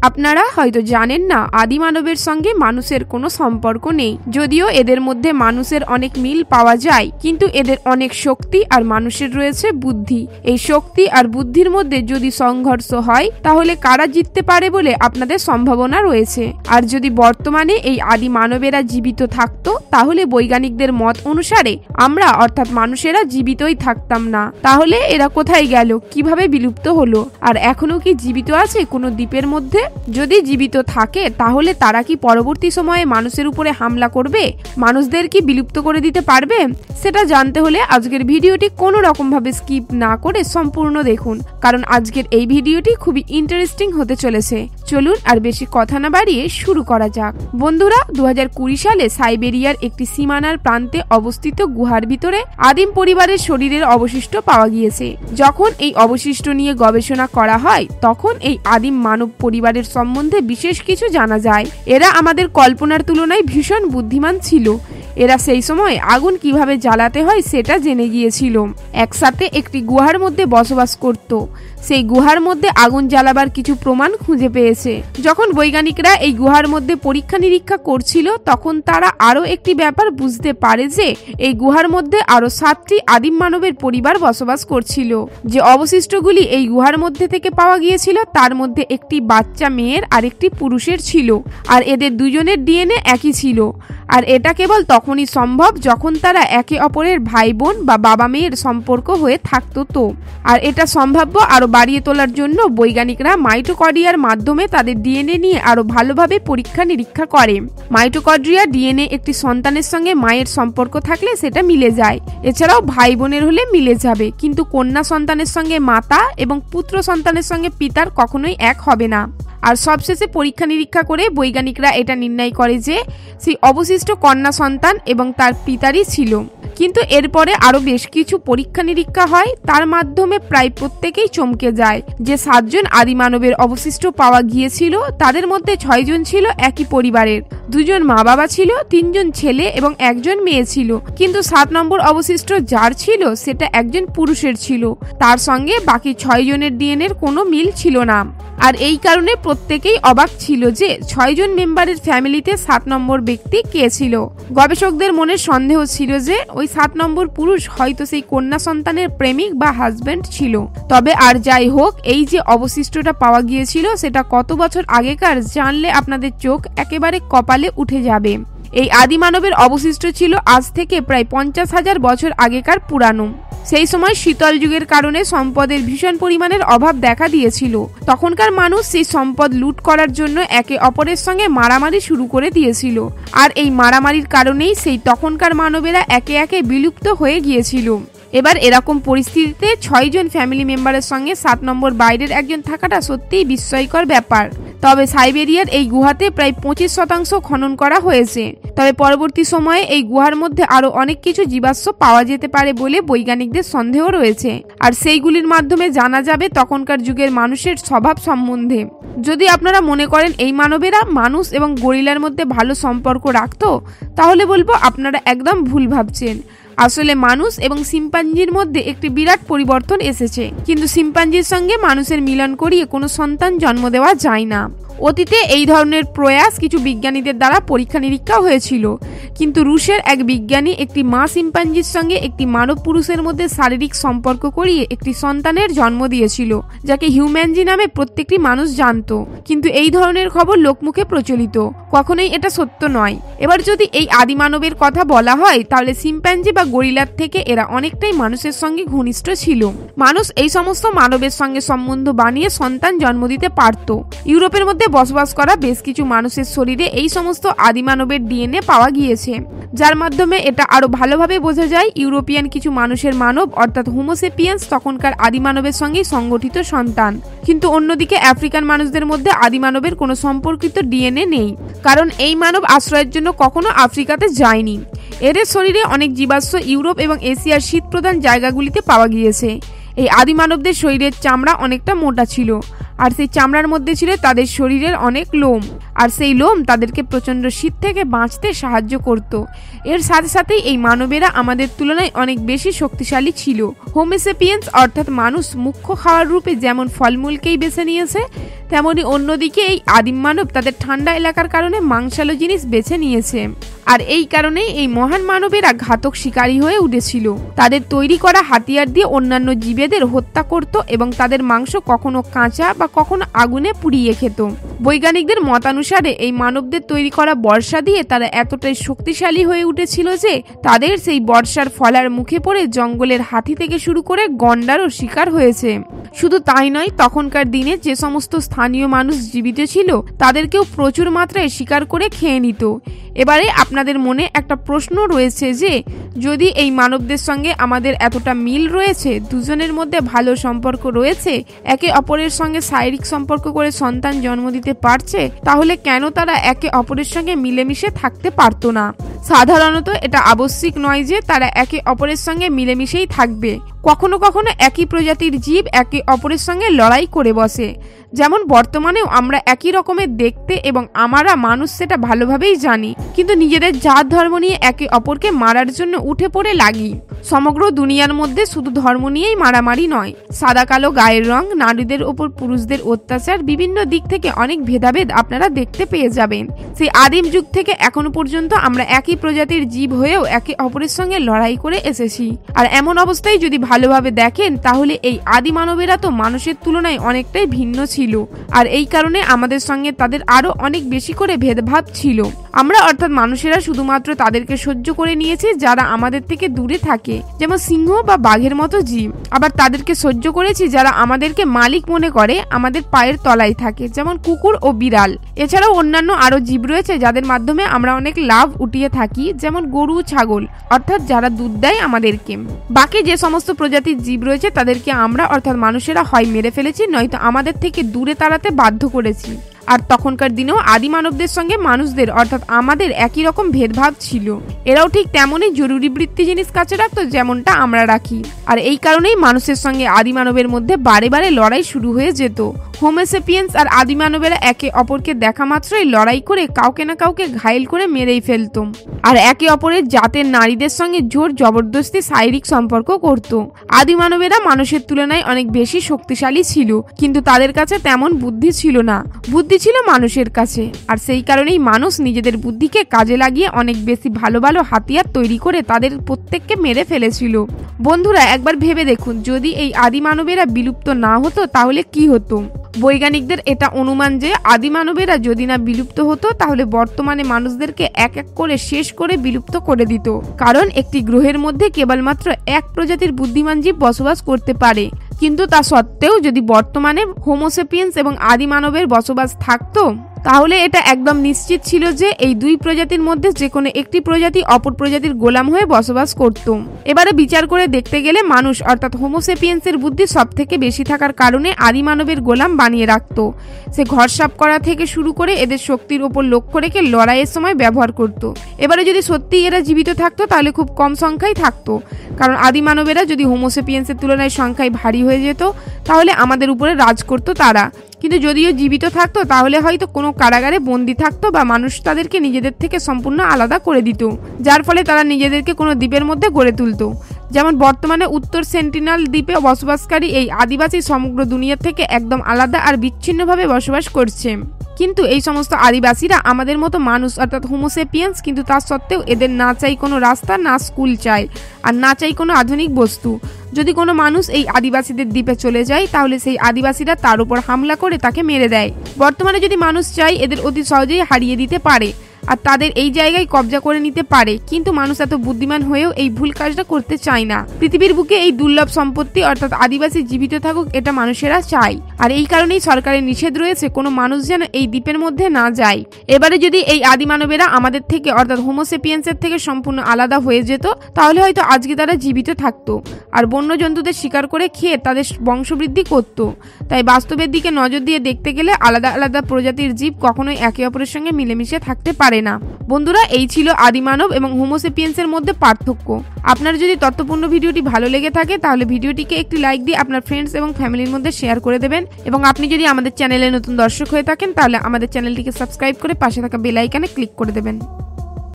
আপনারা হয়তো জানেন না, আদি মানবের সঙ্গে মানুষের কোনো সম্পর্ক নেই। যদিও এদের মধ্যে মানুষের অনেক মিল পাওয়া যায়, কিন্তু এদের অনেক শক্তি আর মানুষের রয়েছে বুদ্ধি। এই শক্তি আর বুদ্ধির মধ্যে যদি সংঘর্ষ হয়, তাহলে কারা জিততে পারে বলে আপনাদের সম্ভাবনা রয়েছে। আর যদি বর্তমানে এই আদি মানবেরা জীবিত থাকতো, তাহলে বৈজ্ঞানিকদের মত অনুসারে আমরা অর্থাৎ মানুষেরা জীবিতই থাকতাম না। তাহলে এরা কোথায় গেল, কিভাবে বিলুপ্ত হলো, আর এখনো কি জীবিত আছে কোনো দ্বীপের মধ্যে? যদি জীবিত থাকে, তাহলে তারা কি পরবর্তী সময়ে মানুষের উপরে হামলা করবে, মানুষদের কি বিলুপ্ত করে দিতে পারবে? সেটা জানতে হলে আজকের ভিডিওটি কোনো রকম ভাবে স্কিপ না করে সম্পূর্ণ দেখুন, কারণ আজকের এই ভিডিওটি খুবই ইন্টারেস্টিং হতে চলেছে। চলুন আর বেশি কথা না বাড়িয়ে শুরু করা যাক। বন্ধুরা, 2020 সালে সাইবেরিয়ার একটি সীমানার প্রান্তে অবস্থিত গুহার ভিতরে আদিম পরিবারের শরীরের অবশিষ্ট পাওয়া গিয়েছে। যখন এই অবশিষ্ট নিয়ে গবেষণা করা হয়, তখন এই আদিম মানব পরিবারের সম্বন্ধে বিশেষ কিছু জানা যায়। এরা আমাদের কল্পনার তুলনায় ভীষণ বুদ্ধিমান ছিল। এরা সেই সময় আগুন কিভাবে জ্বালাতে হয় সেটা জেনে গিয়েছিল। একসাথে একটি গুহার মধ্যে বসবাস করত। সেই গুহার মধ্যে আগুন জ্বালাবার কিছু প্রমাণ খুঁজে পেয়েছে। যখন বৈজ্ঞানিকরা এই গুহার মধ্যে পরীক্ষা নিরীক্ষা করছিল, তখন তারা আরো একটি ব্যাপার বুঝতে পারে যে এই গুহার মধ্যে আরো 7টি আদিম মানবের পরিবার বসবাস করছিল। যে অবশিষ্টগুলি এই গুহার মধ্যে থেকে পাওয়া গিয়েছিল, তার মধ্যে একটি বাচ্চা মেয়ের আর একটি পুরুষের ছিল, আর এদের দুজনের ডিএনএ একই ছিল। আর এটা কেবল তখনই সম্ভব যখন তারা একে অপরের ভাই বোন বা বাবা মেয়ের সম্পর্ক হয়ে থাকতো। তো আর এটা সম্ভাব্য আরো বাড়িয়ে তোলার জন্য বৈজ্ঞানিকরা মাইটোকন্ড্রিয়ার মাধ্যমে তাদের ডিএনএ নিয়ে আরো ভালোভাবে পরীক্ষা নিরীক্ষা করে। মাইটোকন্ড্রিয়া ডিএনএ একটি সন্তানের সঙ্গে মায়ের সম্পর্ক থাকলে সেটা মিলে যায়, এছাড়াও ভাই বোনের হলে মিলে যাবে, কিন্তু কন্যা সন্তানের সঙ্গে মাতা এবং পুত্র সন্তানের সঙ্গে পিতার কখনোই এক হবে না। আর সবশেষে পরীক্ষা নিরীক্ষা করে বৈজ্ঞানিকরা এটা নির্ণয় করে যে সেই অবশিষ্ট কন্যা সন্তান এবং তার পিতারই ছিল। কিন্তু এরপরে আরো বেশ কিছু পরীক্ষা নিরীক্ষা হয়, তার মাধ্যমে প্রায় প্রত্যেকেই চমকে যায় যে 7 জন আদি মানবের অবশিষ্ট পাওয়া গিয়েছিল, তাদের মধ্যে 6 জন ছিল একই পরিবারের। 2 জন মা বাবা ছিল, 3 জন ছেলে এবং 1 জন মেয়ে ছিল। কিন্তু 7 নম্বর অবশিষ্ট যার ছিল, সেটা একজন পুরুষের ছিল। তার সঙ্গে বাকি 6 জনের ডিএনএর কোনো মিল ছিল না। আর এই কারণে প্রত্যেকেই অবাক ছিল যে 6 জন মেম্বারের ফ্যামিলিতে 7 নম্বর ব্যক্তি কে ছিল। গবেষকদের মনে সন্দেহ ছিল যে ওই 7 নম্বর পুরুষ হয়তো সেই কন্যা সন্তানের প্রেমিক বা হাজবেন্ড ছিল। তবে আর যাই হোক, এই যে অবশিষ্টটা পাওয়া গিয়েছিল সেটা কত বছর আগেকার জানলে আপনাদের চোখ একেবারে কপালে উঠে যাবে। এই আদি মানবের অবশিষ্ট ছিল আজ থেকে প্রায় 50,000 বছর আগেকার পুরানো। সেই সময় শীতল যুগের কারণে সম্পদের ভীষণ পরিমাণের অভাব দেখা দিয়েছিল। তখনকার মানুষ সেই সম্পদ লুট করার জন্য একে অপরের সঙ্গে মারামারি শুরু করে দিয়েছিল। আর এই মারামারির কারণেই সেই তখনকার মানবেরা একে একে বিলুপ্ত হয়ে গিয়েছিল। এবার এরকম পরিস্থিতিতে 6 জন ফ্যামিলি মেম্বারের সঙ্গে 7 নম্বর বাইরের একজন থাকাটা সত্যিই বিস্ময়কর ব্যাপার। তবে সাইবেরিয়ার এই গুহাতে প্রায় 25% খনন করা হয়েছে। তবে পরবর্তী সময়ে এই গুহার মধ্যে আরো অনেক কিছু জীবাশ্ম পাওয়া যেতে পারে বলে বৈজ্ঞানিকদের সন্দেহ রয়েছে। আর সেইগুলির মাধ্যমে জানা যাবে তখনকার যুগের মানুষের স্বভাব সম্বন্ধে। যদি আপনারা মনে করেন এই মানবেরা মানুষ এবং গরিলার মধ্যে ভালো সম্পর্ক রাখতো, তাহলে বলবো আপনারা একদম ভুল ভাবছেন। আসলে মানুষ এবং শিম্পাঞ্জির মধ্যে একটি বিরাট পরিবর্তন এসেছে, কিন্তু শিম্পাঞ্জির সঙ্গে মানুষের মিলন করিয়ে কোনো সন্তান জন্ম দেওয়া যায় না। অতীতে এই ধরনের প্রয়াস কিছু বিজ্ঞানীদের দ্বারা পরীক্ষা নিরীক্ষা হয়েছিল, কিন্তু রুশের এক বিজ্ঞানী একটি মা শিম্পাঞ্জির সঙ্গে একটি মানব পুরুষের মধ্যে শারীরিক সম্পর্ক করিয়ে একটি সন্তানের জন্ম দিয়েছিল, যাকে হিউম্যানজি নামে প্রত্যেকটি মানুষ জানত। কিন্তু এই ধরনের খবর লোকমুখে প্রচলিত, কখনোই এটা সত্য নয়। এবার যদি এই আদি মানবের কথা বলা হয়, তাহলে শিম্পাঞ্জি বা গরিলার থেকে এরা অনেকটাই মানুষের সঙ্গে ঘনিষ্ঠ ছিল। মানুষ এই সমস্ত মানবের সঙ্গে সম্বন্ধ বানিয়ে সন্তান জন্ম দিতে পারত। ইউরোপের মধ্যে বসবাস করা বেশ কিছু মানুষের শরীরে এই সমস্ত আদি মানবের ডিএনএ পাওয়া গিয়েছে, যার মাধ্যমে এটা আরো ভালোভাবে বোঝা যায় ইউরোপিয়ান কিছু মানুষের মানব অর্থাৎ হোমোসেপিয়েন্স তখনকার আদি মানবের সঙ্গে সংগঠিত সন্তান। কিন্তু অন্যদিকে আফ্রিকান মানুষদের মধ্যে আদি মানবের কোনো সম্পর্কিত ডিএনএ নেই, কারণ এই মানব আশ্রয়ের জন্য কখনো আফ্রিকাতে যায়নি। এদের শরীরে অনেক জীবাশ্ম ইউরোপ এবং এশিয়ার শীত প্রধান জায়গাগুলিতে পাওয়া গিয়েছে। এই আদি মানবদের শরীরের চামড়া অনেকটা মোটা ছিল, আর সেই চামড়ার মধ্যে ছিল তাদের শরীরের অনেক লোম। আর সেই লোম তাদেরকে প্রচণ্ড শীত থেকে বাঁচতে সাহায্য করত। এর সাথে সাথেই এই মানবেরা আমাদের তুলনায় অনেক বেশি শক্তিশালী ছিল। হোমোসেপিয়েন্স অর্থাৎ মানুষ মুখ্য খাওয়ার রূপে যেমন ফলমূলকেই বেছে নিয়েছে, তেমনি অন্যদিকে এই আদিম মানব তাদের ঠান্ডা এলাকার কারণে মাংসালো জিনিস বেছে নিয়েছে। আর এই কারণেই এই মহান মানবেরা ঘাতক শিকারী হয়ে উঠেছিল। তাদের তৈরি করা হাতিয়ার দিয়ে অন্যান্য জীবেদের হত্যা করত এবং তাদের মাংস কখনো কাঁচা বা কখনো আগুনে পুড়িয়ে খেত। বৈজ্ঞানিকদের মতানুসারে এই মানবদের তৈরি করা বর্ষা দিয়ে তারা এতটাই শক্তিশালী হয়ে উঠেছিল যে তাদের সেই বর্ষার ফলার মুখে পড়ে জঙ্গলের হাতি থেকে শুরু করে গন্ডারও শিকার হয়েছে। শুধু তাই নয়, তখনকার দিনে যে সমস্ত স্থানীয় মানুষ জীবিত ছিল তাদেরকেও প্রচুর মাত্রায় শিকার করে খেয়ে নিত। এবারে আপনাদের মনে একটা প্রশ্ন রয়েছে যে যদি এই মানবদের সঙ্গে আমাদের এতটা মিল রয়েছে, দুজনের মধ্যে ভালো সম্পর্ক রয়েছে, একে অপরের সঙ্গে শারীরিক সম্পর্ক করে সন্তান জন্ম দিতে পারছে, তাহলে কেন তারা একে অপরের সঙ্গে মিলেমিশে থাকতে পারতো না? সাধারণত এটা আবশ্যিক নয় যে তারা একে অপরের সঙ্গে মিলেমিশেই থাকবে। কখনো কখনো একই প্রজাতির জীব একে অপরের সঙ্গে লড়াই করে বসে। যেমন বর্তমানেও আমরা একই রকমের দেখতে এবং আমরা মানুষ সেটা ভালোভাবেই জানি, কিন্তু নিজেদের জাত ধর্ম নিয়ে একে অপরকে মারার জন্য উঠে পড়ে লাগি। সমগ্র দুনিয়ার মধ্যে শুধু ধর্ম নিয়েই মারামারি নয়, সাদা কালো গায়ের রং, নারীদের ওপর পুরুষদের অত্যাচার, বিভিন্ন দিক থেকে অনেক ভেদাভেদ আপনারা দেখতে পেয়ে যাবেন। সেই আদিম যুগ থেকে এখনো পর্যন্ত আমরা একই প্রজাতির জীব হয়েও একে অপরের সঙ্গে লড়াই করে এসেছি। আর এমন অবস্থায় যদি ভালোভাবে দেখেন তাহলে এই আদি মানবেরা তো মানুষের তুলনায় অনেকটাই ভিন্ন ছিল, আর এই কারণে আমাদের সঙ্গে তাদের আরো অনেক বেশি করে ভেদভাব ছিল। আমরা অর্থাৎ মানুষেরা শুধুমাত্র তাদেরকে সহ্য করে নিয়েছি যারা আমাদের থেকে দূরে থাকে, যেমন সিংহ বা বাঘের মতো জীব। আবার তাদেরকে সহ্য করেছি যারা আমাদেরকে মালিক মনে করে আমাদের পায়ের তলায় থাকে, যেমন কুকুর ও বিড়াল। এছাড়াও অন্যান্য আরো জীব রয়েছে যাদের মাধ্যমে আমরা অনেক লাভ উঠিয়ে থাকি, যেমন গরু, ছাগল, অর্থাৎ যারা দুধ দেয় আমাদেরকে। বাকি যে সমস্ত প্রজাতির জীব রয়েছে তাদেরকে আমরা অর্থাৎ মানুষেরা হয় মেরে ফেলেছি, নয়তো আমাদের থেকে দূরে তাড়াতে বাধ্য করেছি। আর তখনকার দিনেও আদি মানবদের সঙ্গে মানুষদের অর্থাৎ আমাদের একই রকম ভেদভাব ছিল। এরাও ঠিক তেমনই জরুরি বৃত্তি জিনিস কাছে রাখতো যেমনটা আমরা রাখি। আর এই কারণেই মানুষের সঙ্গে আদি মানবের মধ্যে বারে বারে লড়াই শুরু হয়ে যেত। হোমোসেপিয়েন্স আর আদি মানবেরা একে অপরকে দেখা মাত্রই লড়াই করে কাউকে না কাউকে ঘায়েল করে মেরেই ফেলত, আর একে অপরের জাতের নারীদের সঙ্গে জোর জবরদস্তি শারীরিক সম্পর্ক করত। আদি মানবেরা মানুষের তুলনায় অনেক বেশি শক্তিশালী ছিল, কিন্তু তাদের কাছে তেমন বুদ্ধি ছিল না, বুদ্ধি ছিল মানুষের কাছে। আর সেই কারণেই মানুষ নিজেদের বুদ্ধিকে কাজে লাগিয়ে অনেক বেশি ভালো ভালো হাতিয়ার তৈরি করে তাদের প্রত্যেককে মেরে ফেলেছিল। বন্ধুরা, একবার ভেবে দেখুন, যদি এই আদি মানবেরা বিলুপ্ত না হতো তাহলে কি হতো? বৈজ্ঞানিকদের এটা অনুমান যে আদি মানবেরা যদি না বিলুপ্ত হতো তাহলে বর্তমানে মানুষদেরকে এক এক করে শেষ করে বিলুপ্ত করে দিত। কারণ একটি গ্রহের মধ্যে কেবলমাত্র এক প্রজাতির বুদ্ধিমান জীব বসবাস করতে পারে। কিন্তু তা সত্ত্বেও যদি বর্তমানে হোমোসেপিয়েন্স এবং আদি মানবের বসবাস থাকতো তাহলে এটা একদম নিশ্চিত ছিল যে এই দুই প্রজাতির মধ্যে যে কোনো একটি প্রজাতি অপর প্রজাতির গোলাম হয়ে বসবাস করত। এবারে বিচার করে দেখতে গেলে মানুষ অর্থাৎ হোমোসেপিয়েন্সের বুদ্ধি সব থেকে বেশি থাকার কারণে আদি মানবের গোলাম বানিয়ে রাখত। সে ঘর সাফ করা থেকে শুরু করে এদের শক্তির ওপর লক্ষ্য রেখে লড়াইয়ের সময় ব্যবহার করত। এবারে যদি সত্যি এরা জীবিত থাকতো তাহলে খুব কম সংখ্যায় থাকতো, কারণ আদি মানবেরা যদি হোমোসেপিয়েন্সের তুলনায় সংখ্যায় ভারী হয়ে যেত তাহলে আমাদের উপরে রাজ করত তারা। কিন্তু যদিও জীবিত থাকতো তাহলে হয়তো কোনো কারাগারে বন্দি থাকতো বা মানুষ তাদেরকে নিজেদের থেকে সম্পূর্ণ আলাদা করে দিত, যার ফলে তারা নিজেদেরকে কোনো দ্বীপের মধ্যে গড়ে তুলতো। যেমন বর্তমানে উত্তর সেন্টিনাল দ্বীপে বসবাসকারী এই আদিবাসী সমগ্র দুনিয়া থেকে একদম আলাদা আর বিচ্ছিন্নভাবে বসবাস করছে। কিন্তু এই সমস্ত আদিবাসীরা আমাদের মতো মানুষ অর্থাৎ হোমোসেপিয়েন্স, কিন্তু তা সত্ত্বেও এদের না চাই কোনো রাস্তা, না স্কুল চাই, আর না চাই কোনো আধুনিক বস্তু। যদি কোনো মানুষ এই আদিবাসীদের দ্বীপে চলে যায় তাহলে সেই আদিবাসীরা তার উপর হামলা করে তাকে মেরে দেয়। বর্তমানে যদি মানুষ চায় এদের অতি সহজেই হারিয়ে দিতে পারে আর তাদের এই জায়গায় কবজা করে নিতে পারে, কিন্তু মানুষ এত বুদ্ধিমান হয়েও এই ভুল কাজটা করতে চায় না। পৃথিবীর বুকে এই দুর্লভ সম্পত্তি অর্থাৎ আদিবাসী জীবিত থাকুক এটা মানুষেরা চায়, আর এই কারণেই সরকারের নিষেধ রয়েছে কোনো মানুষ যেন এই দ্বীপের মধ্যে না যায়। এবারে যদি এই আদি মানবেরা আমাদের থেকে অর্থাৎ হোমোসেপিয়েন্সের থেকে সম্পূর্ণ আলাদা হয়ে যেত তাহলে হয়তো আজকে তারা জীবিত থাকতো আর বন্য জন্তুদের শিকার করে খেয়ে তাদের বংশবৃদ্ধি করত। তাই বাস্তবের দিকে নজর দিয়ে দেখতে গেলে আলাদা আলাদা প্রজাতির জীব কখনোই একে অপরের সঙ্গে মিলেমিশে থাকতে পারে না। বন্ধুরা, এই ছিল আদিমানব এবং হোমোসেপিয়েন্সের মধ্যে পার্থক্য। আপনার যদি তথ্যপূর্ণ ভিডিওটি ভালো লেগে থাকে তাহলে ভিডিওটিকে একটি লাইক দিয়ে আপনার ফ্রেন্ডস এবং ফ্যামিলির মধ্যে শেয়ার করে দেবেন, এবং আপনি যদি আমাদের চ্যানেলে নতুন দর্শক হয়ে থাকেন তাহলে আমাদের চ্যানেলটিকে সাবস্ক্রাইব করে পাশে থাকা বেল আইকনে ক্লিক করে দেবেন।